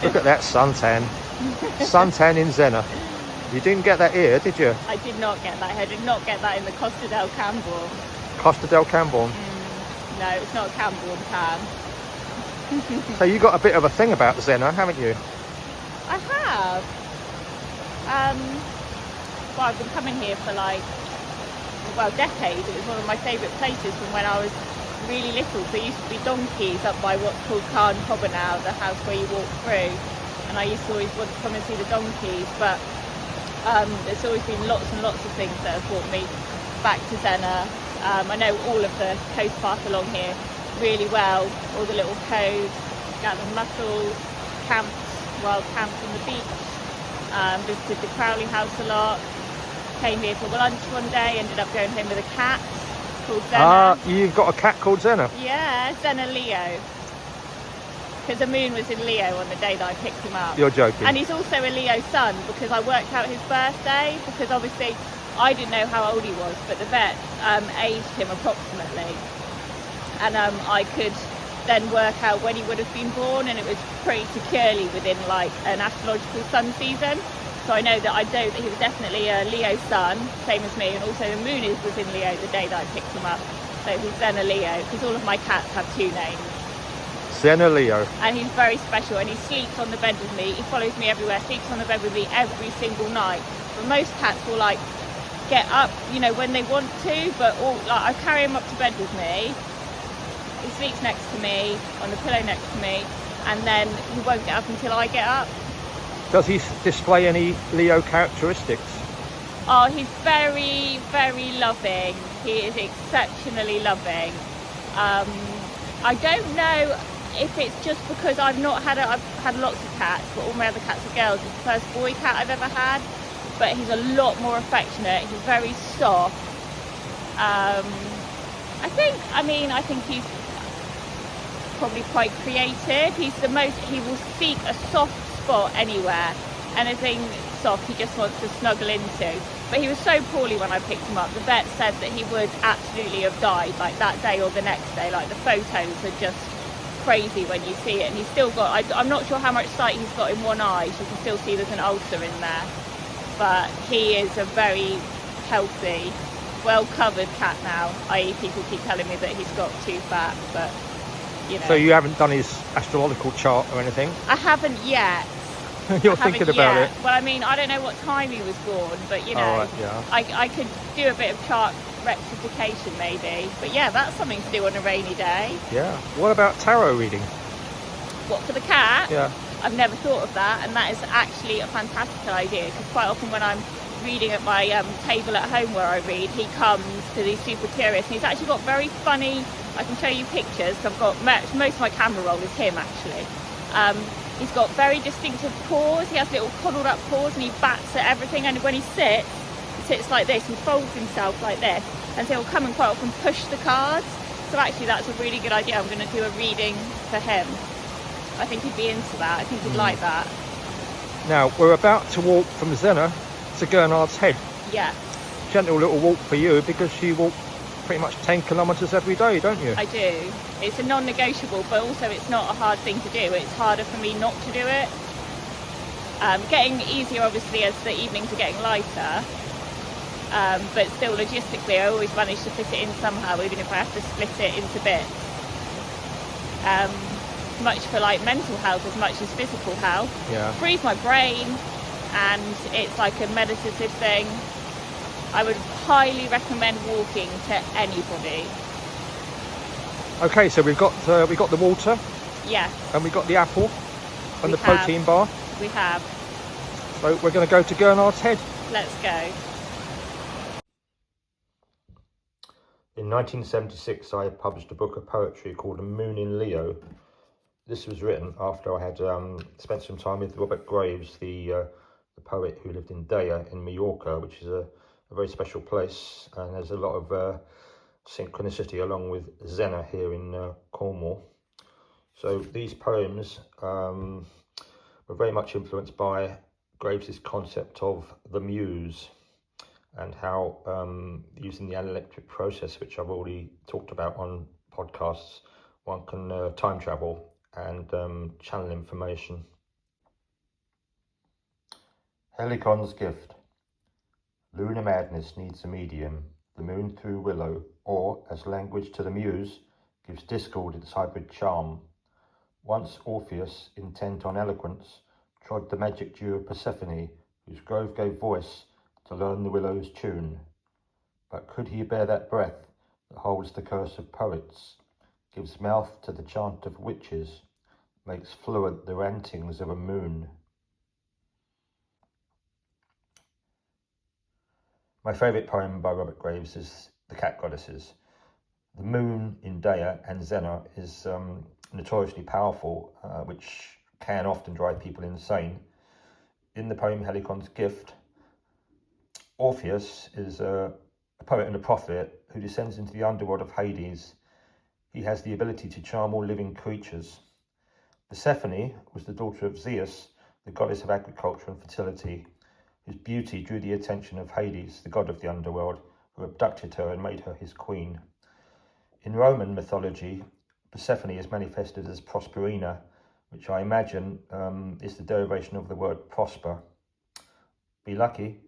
Look at that suntan. Suntan in Zennor. You didn't get that here, did you? I did not get that. I did not get that in the Costa del Camborne. Costa del Camborne. No, it's not a Camborne tan. So you got a bit of a thing about Zennor, haven't you? I have. Well, I've been coming here for decades. It was one of my favourite places from when I was really little. There used to be donkeys up by what's called Carn Cobber now, the house where you walk through. And I used to always want to come and see the donkeys, but there's always been lots and lots of things that have brought me back to Zennor. I know all of the coast path along here really well, all the little coves, gathered mussels, wild camps on the beach, visited the Crowley house a lot, came here for lunch one day, ended up going home with a cat called Zennor. You've got a cat called Zennor? Yeah, Zennor Leo. Because the moon was in Leo on the day that I picked him up. You're joking. And he's also a Leo son, because I worked out his birthday, because obviously I didn't know how old he was, but the vet aged him approximately. And I could then work out when he would have been born, and it was pretty securely within like an astrological sun season. So I know that he was definitely a Leo son, same as me, and also the moon was in Leo the day that I picked him up. So he's Zennor Leo, because all of my cats have two names. Zennor Leo. And he's very special, and he sleeps on the bed with me. He follows me everywhere, sleeps on the bed with me every single night. But most cats will like get up, when they want to, but I carry him up to bed with me. He sleeps next to me, on the pillow next to me, and then he won't get up until I get up. Does he display any Leo characteristics? Oh, he's very, very loving. He is exceptionally loving. I don't know if it's just because I've had lots of cats, but all my other cats are girls. It's the first boy cat I've ever had, but he's a lot more affectionate. He's very soft. I think he's probably quite creative. He will seek a soft spot anywhere. Anything soft he just wants to snuggle into. But he was so poorly when I picked him up. The vet said that he would absolutely have died like that day or the next day. Like the photos are just crazy when you see it. And he's still got, I'm not sure how much sight he's got in one eye. So you can still see there's an ulcer in there. But he is a very healthy, well-covered cat now. I.e. people keep telling me that he's got too fat, but So you haven't done his astrological chart or anything? I haven't yet. You're thinking about it? Well, I don't know what time he was born, but right, yeah. I could do a bit of chart rectification maybe. But yeah, that's something to do on a rainy day. Yeah. What about tarot reading? What, for the cat? Yeah. I've never thought of that, and that is actually a fantastic idea, because quite often when I'm reading at my table at home where I read, he comes because he's super curious, and he's actually got very funny, I can show you pictures, I've got most of my camera roll is him actually. He's got very distinctive paws, he has little coddled up paws, and he bats at everything, and when he sits like this, he folds himself like this, and so he'll come and quite often push the cards. So actually that's a really good idea. I'm going to do a reading for him. I think he'd be into that. I think he'd like that. Now, we're about to walk from Zennor to Gurnards Head. Yeah. Gentle little walk for you, because you walk pretty much 10 kilometres every day, don't you? I do. It's a non-negotiable, but also it's not a hard thing to do. It's harder for me not to do it. Getting easier, obviously, as the evenings are getting lighter. But still, logistically, I always manage to fit it in somehow, even if I have to split it into bits. Much for like mental health as much as physical health. Yeah. Frees my brain, and it's like a meditative thing. I would highly recommend walking to anybody. Okay, so we've got the water. Yes. And we got the apple and the protein bar. We have. So we're going to go to Gurnards Head. Let's go. In 1976, I published a book of poetry called A Moon in Leo. This was written after I had spent some time with Robert Graves, the poet who lived in Deia in Majorca, which is a very special place, and there's a lot of synchronicity along with Zennor here in Cornwall. So these poems were very much influenced by Graves' concept of the muse, and how using the analytic process, which I've already talked about on podcasts, one can time travel and channel information. Helicon's gift. Lunar madness needs a medium, the moon through willow, or, as language to the muse, gives discord its hybrid charm. Once Orpheus, intent on eloquence, trod the magic dew of Persephone, whose grove gave voice to learn the willow's tune. But could he bear that breath that holds the curse of poets, gives mouth to the chant of witches, makes fluent the rantings of a moon? My favourite poem by Robert Graves is The Cat Goddesses. The moon in Deia and Zennor is notoriously powerful, which can often drive people insane. In the poem Helicon's Gift, Orpheus is a poet and a prophet who descends into the underworld of Hades. He has the ability to charm all living creatures. Persephone was the daughter of Zeus, the goddess of agriculture and fertility, whose beauty drew the attention of Hades, the god of the underworld, who abducted her and made her his queen. In Roman mythology, Persephone is manifested as Prosperina, which I imagine is the derivation of the word prosper. Be lucky.